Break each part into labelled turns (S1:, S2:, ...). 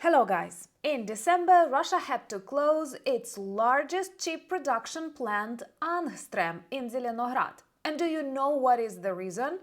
S1: Hello guys! In December, Russia had to close its largest chip production plant, Angstrem, in Zelenograd. And do you know what is the reason?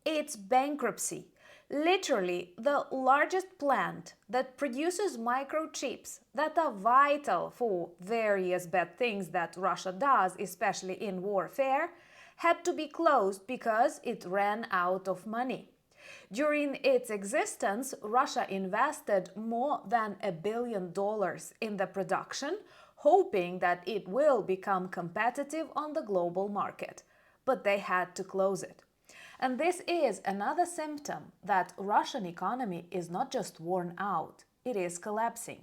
S1: It's bankruptcy. Literally, the largest plant that produces microchips that are vital for various bad things that Russia does, especially in warfare, had to be closed because it ran out of money. During its existence, Russia invested more than $1 billion in the production, hoping that it will become competitive on the global market. But they had to close it. And this is another symptom that Russian economy is not just worn out, it is collapsing.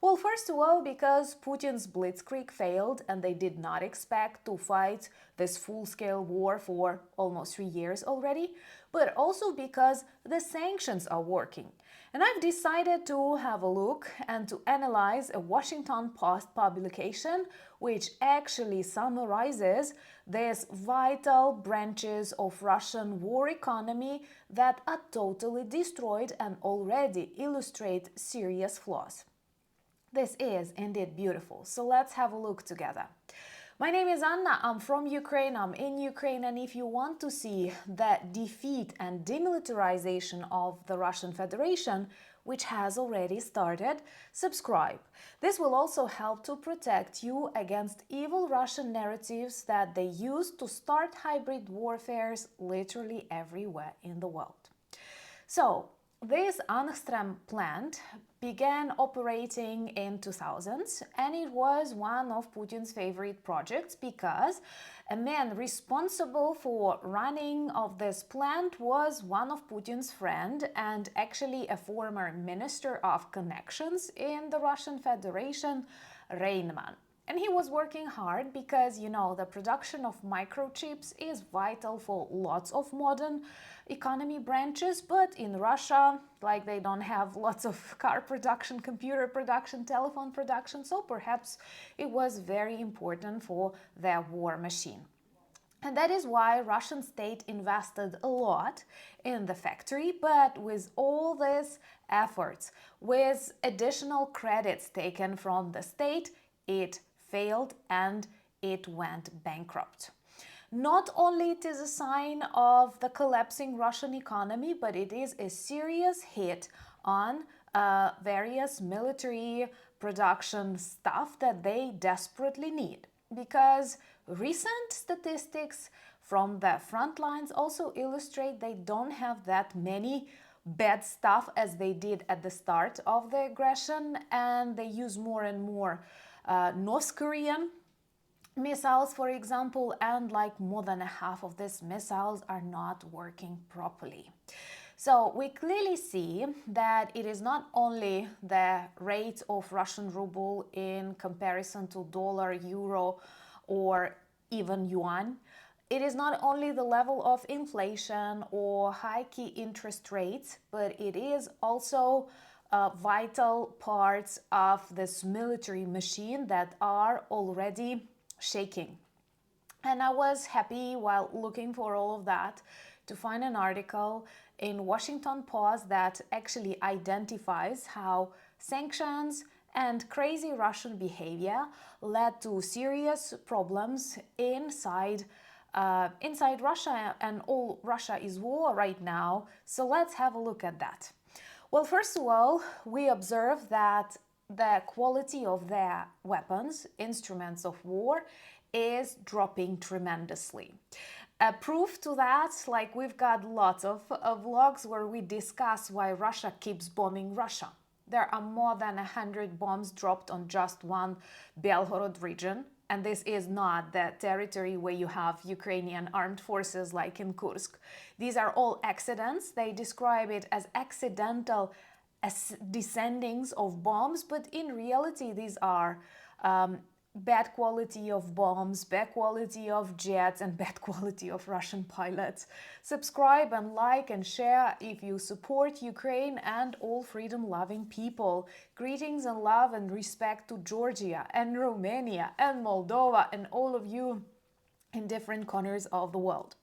S1: Well, first of all, because Putin's blitzkrieg failed and they did not expect to fight this full-scale war for almost 3 years already, but also because the sanctions are working. And I've decided to have a look and to analyze a Washington Post publication which actually summarizes these vital branches of Russian war economy that are totally destroyed and already illustrate serious flaws. This is indeed beautiful, so let's have a look together. My name is Anna, I'm from Ukraine, I'm in Ukraine, and if you want to see the defeat and demilitarization of the Russian Federation, which has already started, subscribe. This will also help to protect you against evil Russian narratives that they use to start hybrid warfares literally everywhere in the world. So, this Angstrem plant began operating in 2000s, and it was one of Putin's favorite projects because a man responsible for running of this plant was one of Putin's friend and actually a former minister of connections in the Russian Federation, Rainman. And he was working hard because, the production of microchips is vital for lots of modern economy branches, but in Russia, they don't have lots of car production, computer production, telephone production, so perhaps it was very important for their war machine. And that is why Russian state invested a lot in the factory, but with all these efforts, with additional credits taken from the state, it failed and it went bankrupt. Not only it is a sign of the collapsing Russian economy, but it is a serious hit on various military production stuff that they desperately need. Because recent statistics from the front lines also illustrate they don't have that many bad stuff as they did at the start of the aggression, and they use more and more North Korean missiles, for example, and more than a half of these missiles are not working properly. So we clearly see that it is not only the rate of Russian ruble in comparison to dollar, euro, or even yuan. It is not only the level of inflation or high key interest rates, but it is also vital parts of this military machine that are already shaking. And I was happy while looking for all of that to find an article in Washington Post that actually identifies how sanctions and crazy Russian behavior led to serious problems inside Russia, and all Russia is war right now. So let's have a look at that. Well, first of all, we observe that the quality of their weapons, instruments of war, is dropping tremendously. A proof to that, we've got lots of vlogs where we discuss why Russia keeps bombing Russia. There are more than 100 bombs dropped on just one Belgorod region. And this is not the territory where you have Ukrainian armed forces like in Kursk. These are all accidents. They describe it as accidental descendings of bombs, but in reality these are bad quality of bombs, bad quality of jets, and bad quality of Russian pilots. Subscribe and like and share if you support Ukraine and all freedom-loving people. Greetings and love and respect to Georgia and Romania and Moldova and all of you in different corners of the world.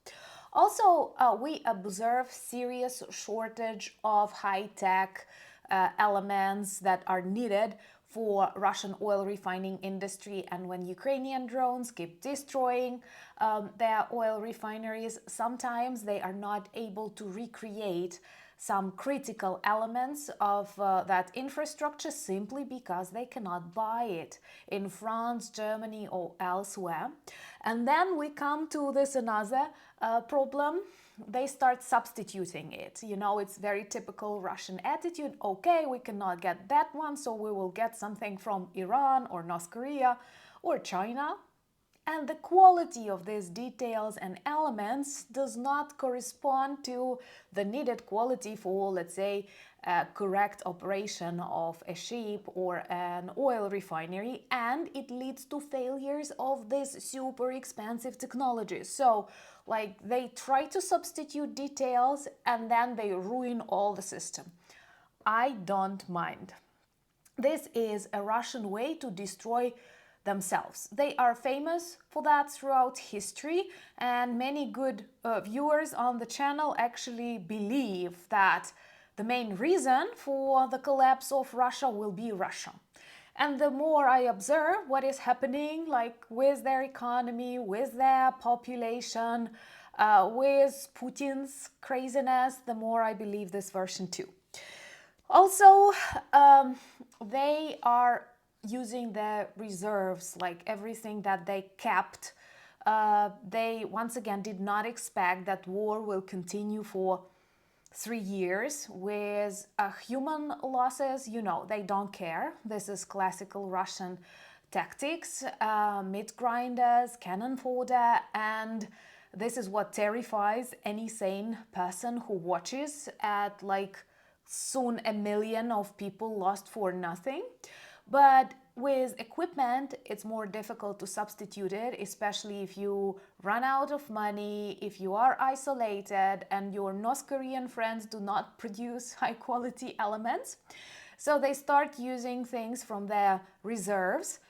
S1: Also, we observe serious shortage of high-tech elements that are needed for Russian oil refining industry. And when Ukrainian drones keep destroying their oil refineries, sometimes they are not able to recreate some critical elements of that infrastructure simply because they cannot buy it in France, Germany, or elsewhere. And then we come to this another problem. They start substituting it. You know, it's very typical Russian attitude. Okay, we cannot get that one, so we will get something from Iran or North Korea or China. And the quality of these details and elements does not correspond to the needed quality for, let's say, a correct operation of a ship or an oil refinery, and it leads to failures of this super expensive technology. So, like, they try to substitute details and then they ruin all the system. I don't mind. This is a Russian way to destroy themselves. They are famous for that throughout history, and many good viewers on the channel actually believe that the main reason for the collapse of Russia will be Russia. And the more I observe what is happening, like with their economy, with their population, with Putin's craziness, the more I believe this version too. Also, they are using the reserves, like everything that they kept. They once again did not expect that war will continue for 3 years with human losses. You know, they don't care. This is classical Russian tactics, meat grinders, cannon fodder, and this is what terrifies any sane person who watches at like soon 1 million of people lost for nothing. But with equipment, it's more difficult to substitute it, especially if you run out of money, if you are isolated and your North Korean friends do not produce high quality elements. So they start using things from their reserves,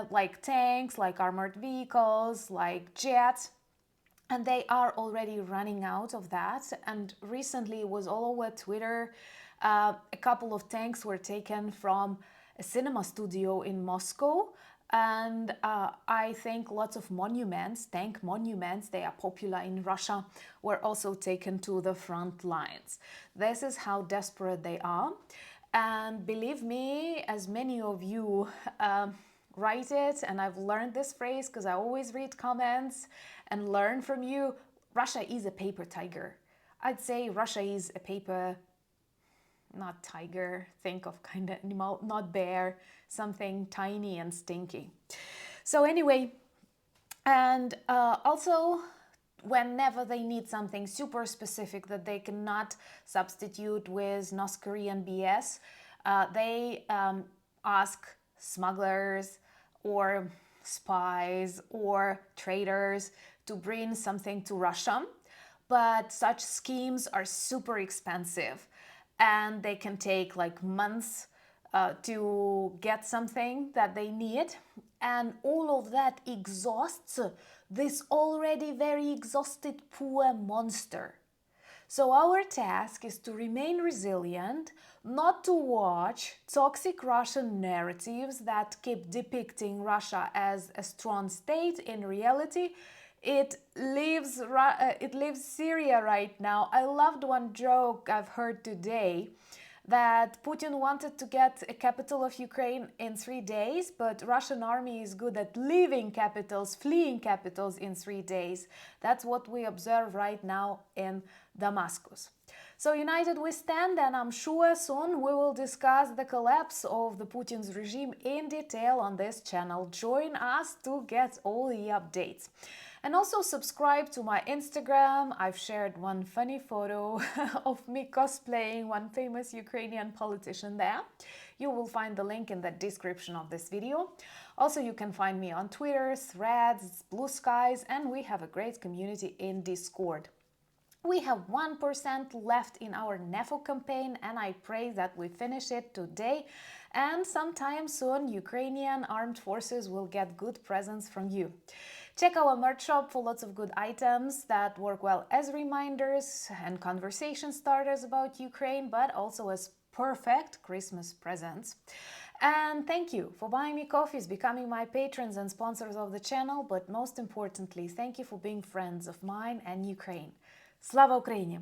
S1: like tanks, like armored vehicles, like jets. And they are already running out of that. And recently it was all over Twitter. A couple of tanks were taken from a cinema studio in Moscow, and I think lots of monuments, tank monuments, they are popular in Russia, were also taken to the front lines. This is how desperate they are. And believe me, as many of you write it, and I've learned this phrase because I always read comments and learn from you, Russia is a paper tiger. I'd say Russia is a paper, not tiger, think of kind of animal, not bear, something tiny and stinky. So anyway, and also whenever they need something super specific that they cannot substitute with North Korean BS, they ask smugglers or spies or traders to bring something to Russia. But such schemes are super expensive, and they can take like months to get something that they need. And all of that exhausts this already very exhausted poor monster. So our task is to remain resilient, not to watch toxic Russian narratives that keep depicting Russia as a strong state. In reality, it leaves Syria right now. I loved one joke I've heard today that Putin wanted to get a capital of Ukraine in 3 days, but Russian army is good at leaving capitals, fleeing capitals in 3 days. That's what we observe right now in Damascus. So united we stand, and I'm sure soon we will discuss the collapse of the Putin's regime in detail on this channel. Join us to get all the updates. And also subscribe to my Instagram. I've shared one funny photo of me cosplaying one famous Ukrainian politician there. You will find the link in the description of this video. Also, you can find me on Twitter, Threads, Blue Skies, and we have a great community in Discord. We have 1% left in our NEFO campaign, and I pray that we finish it today. And sometime soon, Ukrainian armed forces will get good presents from you. Check our merch shop for lots of good items that work well as reminders and conversation starters about Ukraine, but also as perfect Christmas presents. And thank you for buying me coffees, becoming my patrons and sponsors of the channel, but most importantly, thank you for being friends of mine and Ukraine. Slava Ukraini!